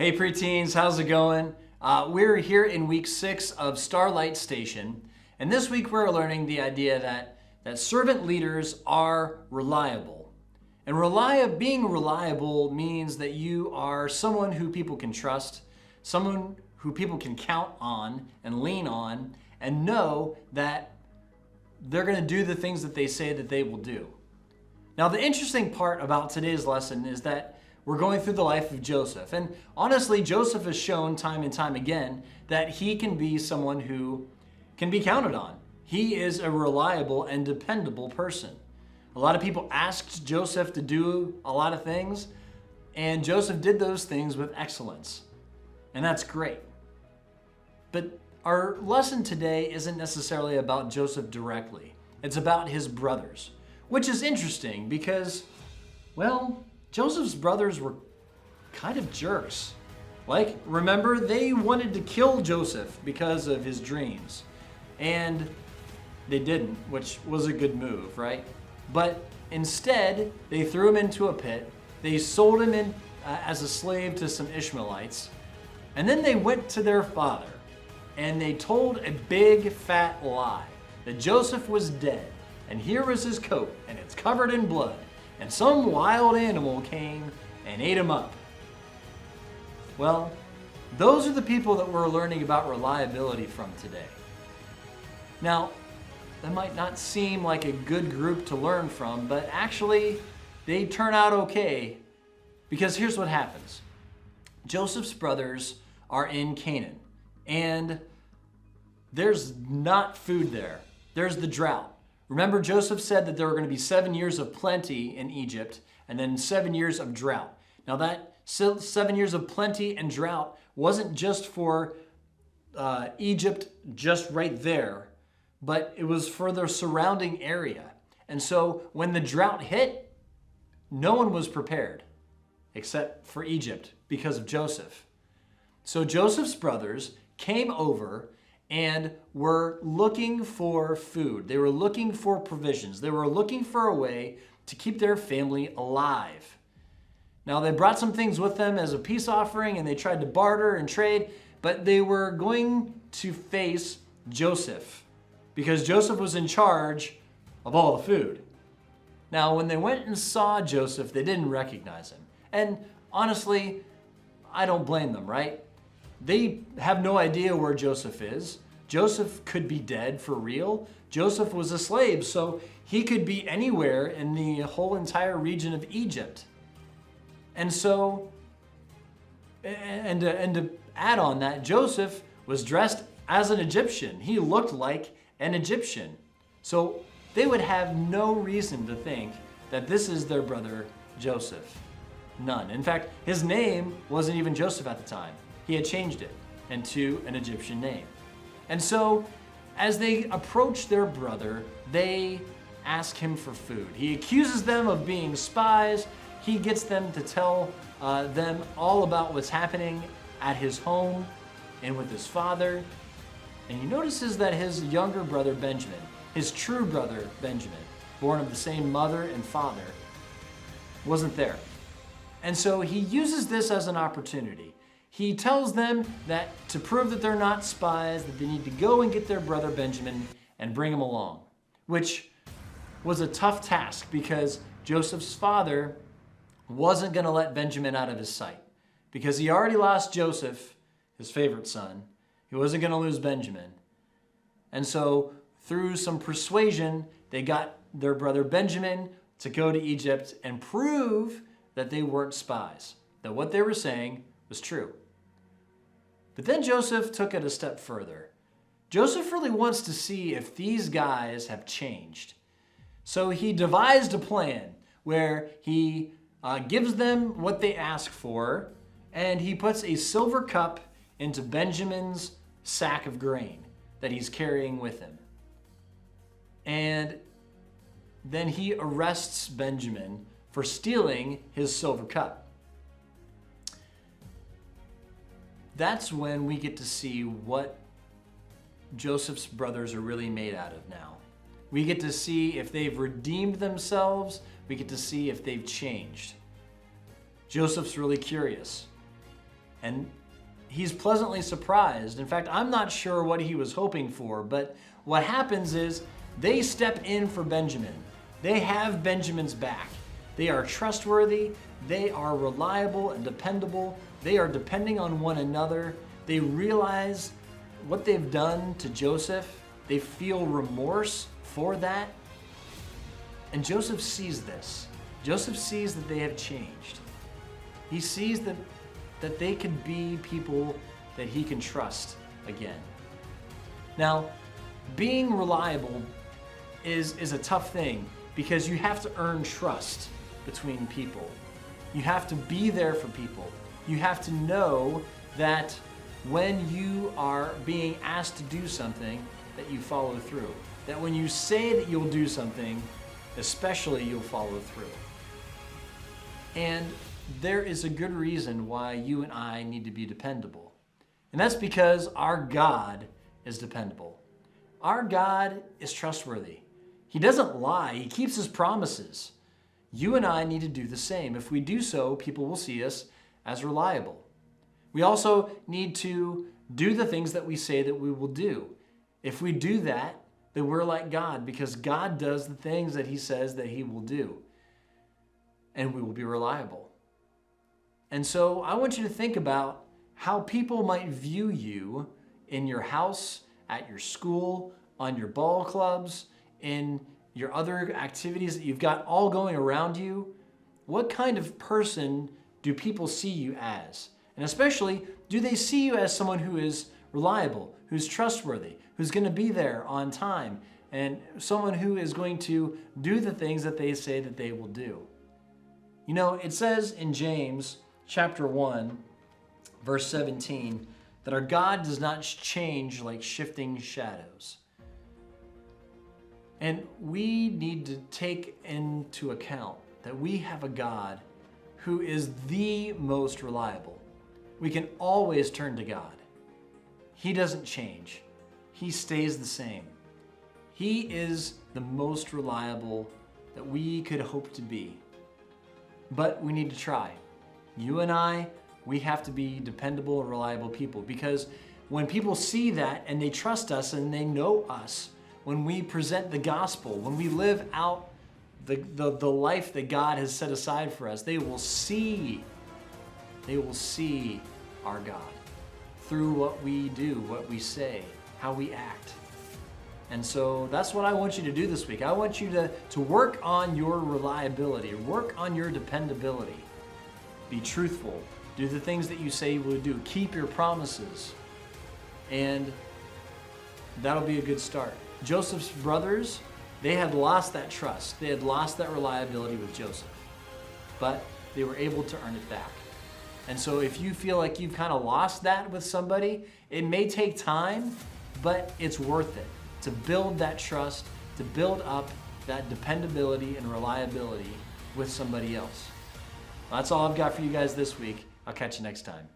Hey preteens, how's it going? We're here in week 6 of Starlight Station, and this week we're learning the idea that servant leaders are reliable. And being reliable means that you are someone who people can trust, someone who people can count on and lean on, and know that they're going to do the things that they say that they will do. Now, the interesting part about today's lesson is that we're going through the life of Joseph. And honestly, Joseph has shown time and time again that he can be someone who can be counted on. He is a reliable and dependable person. A lot of people asked Joseph to do a lot of things, and Joseph did those things with excellence. And that's great. But our lesson today isn't necessarily about Joseph directly. It's about his brothers, which is interesting because, well, Joseph's brothers were kind of jerks. Like, remember, they wanted to kill Joseph because of his dreams. And they didn't, which was a good move, right? But instead, they threw him into a pit. They sold him in as a slave to some Ishmaelites. And then they went to their father and they told a big fat lie that Joseph was dead. And here was his coat, and it's covered in blood. And some wild animal came and ate him up. Well, those are the people that we're learning about reliability from today. Now, that might not seem like a good group to learn from, but actually, they turn out okay, because here's what happens. Joseph's brothers are in Canaan, and there's not food there. There's the drought. Remember, Joseph said that there were going to be 7 years of plenty in Egypt and then 7 years of drought. Now that 7 years of plenty and drought wasn't just for Egypt just right there, but it was for the surrounding area. And so when the drought hit, no one was prepared except for Egypt because of Joseph. So Joseph's brothers came over and were looking for food. They were looking for provisions. They were looking for a way to keep their family alive. Now, they brought some things with them as a peace offering, and they tried to barter and trade, but they were going to face Joseph because Joseph was in charge of all the food. Now, when they went and saw Joseph, they didn't recognize him. And honestly, I don't blame them, right? They have no idea where Joseph is. Joseph could be dead for real. Joseph was a slave, so he could be anywhere in the whole entire region of Egypt. And so, and to add on that, Joseph was dressed as an Egyptian. He looked like an Egyptian. So they would have no reason to think that this is their brother Joseph. None. In fact, his name wasn't even Joseph at the time. He had changed it into an Egyptian name. And so, as they approach their brother, they ask him for food. He accuses them of being spies. He gets them to tell them all about what's happening at his home and with his father. And he notices that his younger brother Benjamin, his true brother Benjamin, born of the same mother and father, wasn't there. And so he uses this as an opportunity. He tells them that to prove that they're not spies, that they need to go and get their brother Benjamin and bring him along, which was a tough task because Joseph's father wasn't going to let Benjamin out of his sight because he already lost Joseph, his favorite son. He wasn't going to lose Benjamin. And so through some persuasion, they got their brother Benjamin to go to Egypt and prove that they weren't spies, that what they were saying was true. But then Joseph took it a step further. Joseph really wants to see if these guys have changed. So he devised a plan where he gives them what they ask for, and he puts a silver cup into Benjamin's sack of grain that he's carrying with him. And then he arrests Benjamin for stealing his silver cup. That's when we get to see what Joseph's brothers are really made out of now. We get to see if they've redeemed themselves. We get to see if they've changed. Joseph's really curious. And he's pleasantly surprised. In fact, I'm not sure what he was hoping for, but what happens is they step in for Benjamin. They have Benjamin's back. They are trustworthy, they are reliable and dependable, they are depending on one another. They realize what they've done to Joseph. They feel remorse for that. And Joseph sees this. Joseph sees that they have changed. He sees that they can be people that he can trust again. Now, being reliable is a tough thing because you have to earn trust between people. You have to be there for people. You have to know that when you are being asked to do something, that you follow through. That when you say that you'll do something, especially you'll follow through. And there is a good reason why you and I need to be dependable. And that's because our God is dependable. Our God is trustworthy. He doesn't lie. He keeps his promises. You and I need to do the same. If we do so, people will see us as reliable. We also need to do the things that we say that we will do. If we do that, then we're like God, because God does the things that he says that he will do. And we will be reliable. And so I want you to think about how people might view you in your house, at your school, on your ball clubs, in your other activities that you've got all going around you. What kind of person do people see you as? And especially, do they see you as someone who is reliable, who's trustworthy, who's going to be there on time, and someone who is going to do the things that they say that they will do? You know, it says in James chapter 1, verse 17, that our God does not change like shifting shadows. And we need to take into account that we have a God who is the most reliable. We can always turn to God. He doesn't change. He stays the same. He is the most reliable that we could hope to be. But we need to try. You and I, we have to be dependable and reliable people, because when people see that and they trust us and they know us, when we present the gospel, when we live out the life that God has set aside for us, they will see our God through what we do, what we say, how we act. And so that's what I want you to do this week. I want you to work on your reliability, work on your dependability. Be truthful. Do the things that you say you will do. Keep your promises. And that'll be a good start. Joseph's brothers, they had lost that trust. They had lost that reliability with Joseph. But they were able to earn it back. And so if you feel like you've kind of lost that with somebody, it may take time, but it's worth it to build that trust, to build up that dependability and reliability with somebody else. Well, that's all I've got for you guys this week. I'll catch you next time.